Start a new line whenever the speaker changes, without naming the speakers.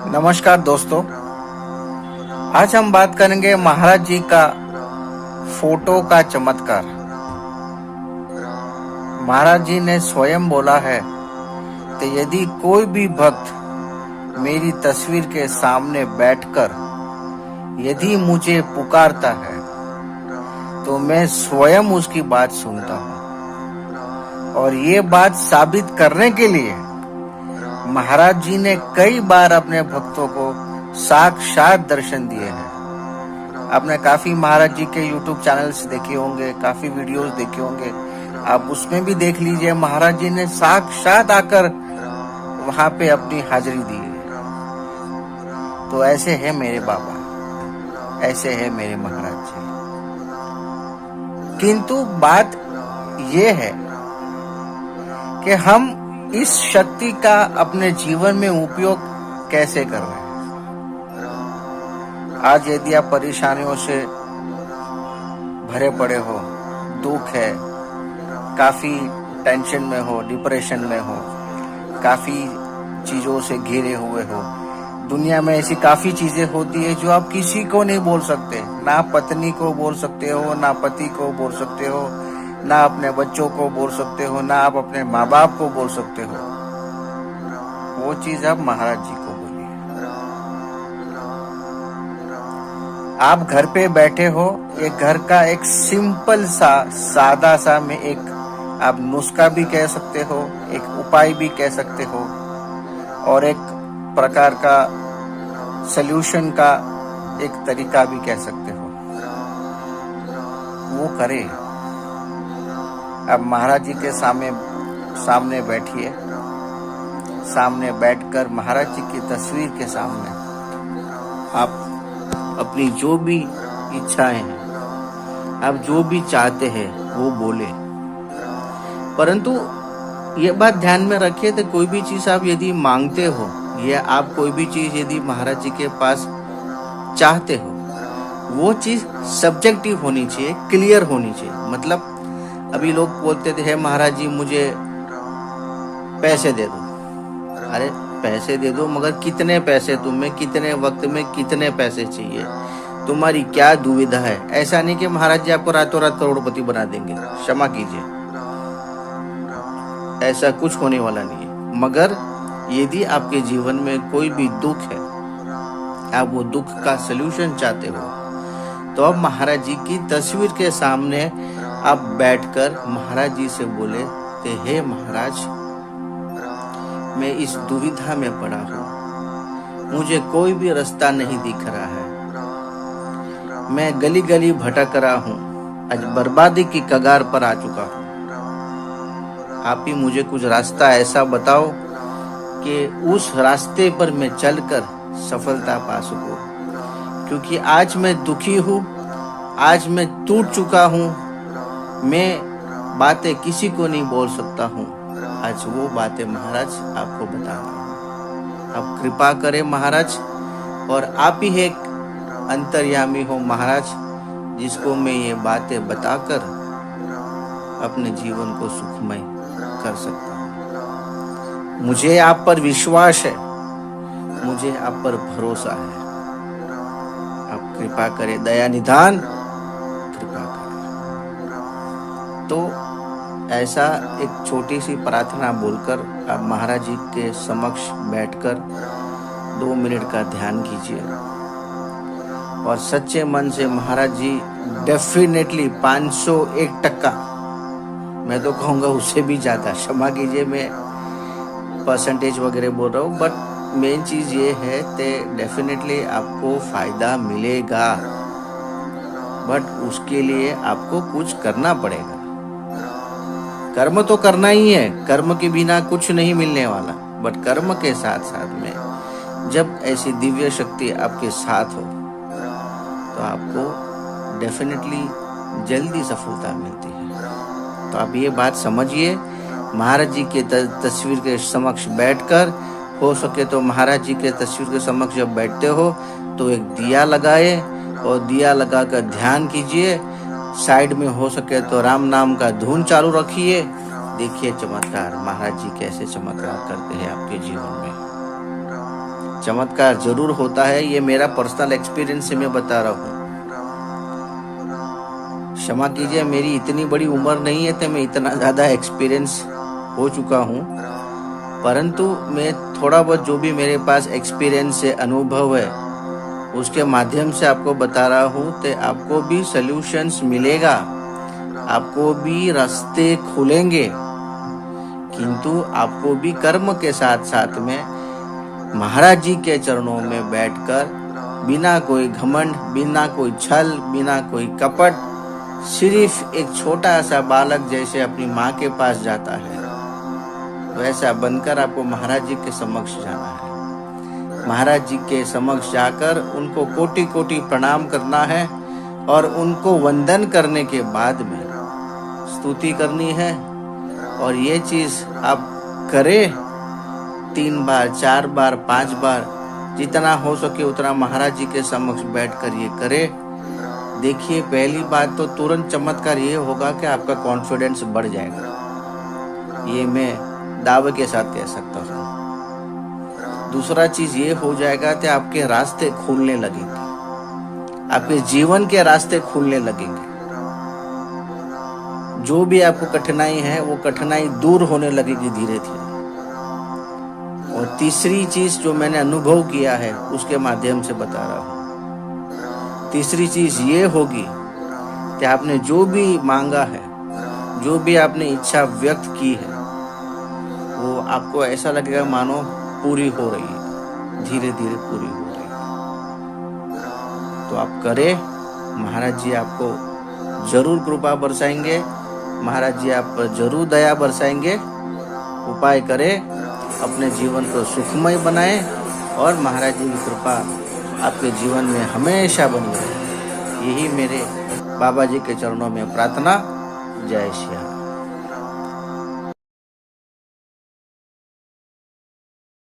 नमस्कार दोस्तों, आज हम बात करेंगे महाराज जी का फोटो का चमत्कार। महाराज जी ने स्वयं बोला है कि यदि कोई भी भक्त मेरी तस्वीर के सामने बैठकर यदि मुझे पुकारता है तो मैं स्वयं उसकी बात सुनता हूँ। और ये बात साबित करने के लिए महाराज जी ने कई बार अपने भक्तों को साक्षात दर्शन दिए हैं। आपने काफी महाराज जी के YouTube चैनल्स देखे होंगे, काफी वीडियोस देखे होंगे, आप उसमें भी देख लीजिए महाराज जी ने साक्षात आकर वहां पे अपनी हाजिरी दी है। तो ऐसे है मेरे बाबा, ऐसे है मेरे महाराज जी। किंतु बात ये है कि हम इस शक्ति का अपने जीवन में उपयोग कैसे कर रहे हैं। आज यदि आप परेशानियों से भरे पड़े हो, दुख है, काफी टेंशन में हो, डिप्रेशन में हो, काफी चीजों से घिरे हुए हो, दुनिया में ऐसी काफी चीजें होती है जो आप किसी को नहीं बोल सकते, ना पत्नी को बोल सकते हो, ना पति को बोल सकते हो, ना अपने बच्चों को बोल सकते हो, ना आप अपने माँ बाप को बोल सकते हो। वो चीज आप महाराज जी को बोलिए। आप घर पे बैठे हो, एक घर का एक सिंपल सा सादा सा में एक आप नुस्खा भी कह सकते हो, एक उपाय भी कह सकते हो, और एक प्रकार का सल्यूशन का एक तरीका भी कह सकते हो। वो करे। अब महाराज जी के सामने बैठिए, सामने बैठकर महाराज जी की तस्वीर के सामने आप अपनी जो भी इच्छाएं हैं, आप जो भी चाहते हैं वो बोले। परंतु ये बात ध्यान में रखिए कि कोई भी चीज आप यदि मांगते हो या आप कोई भी चीज यदि महाराज जी के पास चाहते हो, वो चीज सब्जेक्टिव होनी चाहिए, क्लियर होनी चाहिए। मतलब अभी लोग बोलते थे, महाराज जी मुझे पैसे दे दो। अरे पैसे दे दो, मगर कितने पैसे, तुम्हें कितने वक्त में कितने पैसे चाहिए, तुम्हारी क्या दुविधा है। ऐसा नहीं कि महाराज जी आपको रातों रात करोड़पति बना देंगे, क्षमा कीजिए, ऐसा कुछ होने वाला नहीं है। मगर यदि आपके जीवन में कोई भी दुख है, आप वो दुख का सलूशन चाहते हो, तो अब महाराज जी की तस्वीर के सामने आप बैठकर महाराज जी से बोले कि हे महाराज, मैं इस दुविधा में पड़ा हूँ, मुझे कोई भी रास्ता नहीं दिख रहा है, मैं गली गली भटक रहा हूँ, आज बर्बादी की कगार पर आ चुका हूँ। आप ही मुझे कुछ रास्ता ऐसा बताओ कि उस रास्ते पर मैं चलकर सफलता पा सकूं। क्योंकि आज मैं दुखी हूँ, आज मैं टूट चुका हूँ, मैं बातें किसी को नहीं बोल सकता हूँ। आज वो बातें महाराज आपको बता रहा हूँ। आप कृपा करें महाराज, और आप ही एक अंतर्यामी हो महाराज, जिसको मैं ये बातें बताकर अपने जीवन को सुखमय कर सकता हूँ। मुझे आप पर विश्वास है, मुझे आप पर भरोसा है। आप कृपा करें, दया निधान कृपा करें। तो ऐसा एक छोटी सी प्रार्थना बोलकर आप महाराज जी के समक्ष बैठकर 2 मिनट का ध्यान कीजिए, और सच्चे मन से महाराज जी डेफिनेटली 501%, मैं तो कहूँगा उससे भी ज़्यादा, क्षमा कीजिए मैं परसेंटेज वगैरह बोल रहा हूँ, बट मेन चीज ये है कि डेफिनेटली आपको फायदा मिलेगा। बट उसके लिए आपको कुछ करना पड़ेगा। कर्म तो करना ही है, कर्म के बिना कुछ नहीं मिलने वाला। बट कर्म के साथ साथ में जब ऐसी दिव्य शक्ति आपके साथ हो तो आपको डेफिनेटली जल्दी सफलता मिलती है। तो आप ये बात समझिए, महाराज जी के तस्वीर के समक्ष बैठकर, हो सके तो महाराज जी के तस्वीर के समक्ष जब बैठते हो तो एक दिया लगाए, और दिया लगाकर ध्यान कीजिए। साइड में हो सके तो राम नाम का धुन चालू रखिए। देखिए चमत्कार, महाराज जी कैसे चमत्कार करते हैं आपके जीवन में। चमत्कार जरूर होता है। ये मेरा पर्सनल एक्सपीरियंस से मैं बता रहा हूँ। क्षमा कीजिए, मेरी इतनी बड़ी उम्र नहीं है तो मैं इतना ज़्यादा एक्सपीरियंस हो चुका हूँ, परंतु मैं थोड़ा बहुत जो भी मेरे पास एक्सपीरियंस है, अनुभव है, उसके माध्यम से आपको बता रहा हूँ। तो आपको भी सॉल्यूशंस मिलेगा, आपको भी रास्ते खुलेंगे, किंतु आपको भी कर्म के साथ साथ में महाराज जी के चरणों में बैठकर बिना कोई घमंड, बिना कोई छल, बिना कोई कपट, सिर्फ एक छोटा सा बालक जैसे अपनी माँ के पास जाता है, वैसा बनकर आपको महाराज जी के समक्ष जाना है। महाराज जी के समक्ष जाकर उनको कोटि कोटि प्रणाम करना है और उनको वंदन करने के बाद में स्तुति करनी है। और ये चीज आप करें 3 बार, 4 बार, 5 बार, जितना हो सके उतना महाराज जी के समक्ष बैठकर ये करे। देखिए, पहली बात तो तुरंत चमत्कार ये होगा कि आपका कॉन्फिडेंस बढ़ जाएगा, ये मैं दावे के साथ कह सकता हूँ। दूसरा चीज ये हो जाएगा कि आपके रास्ते खुलने लगेंगे, आपके जीवन के रास्ते खुलने लगेंगे। जो भी आपको कठिनाई है वो कठिनाई दूर होने लगेगी धीरे धीरे। और तीसरी चीज जो मैंने अनुभव किया है उसके माध्यम से बता रहा हूँ। तीसरी चीज ये होगी कि आपने जो भी मांगा है, जो भी आपने इच्छा व्यक्त की है, वो आपको ऐसा लगेगा मानो पूरी हो रही है, धीरे धीरे पूरी हो रही है। तो आप करें, महाराज जी आपको जरूर कृपा बरसाएंगे, महाराज जी आप पर जरूर दया बरसाएंगे। उपाय करें, अपने जीवन को सुखमय बनाएं और महाराज जी की कृपा आपके जीवन में हमेशा बनी रहे। यही मेरे बाबा जी के चरणों में प्रार्थना। जय श्री राम।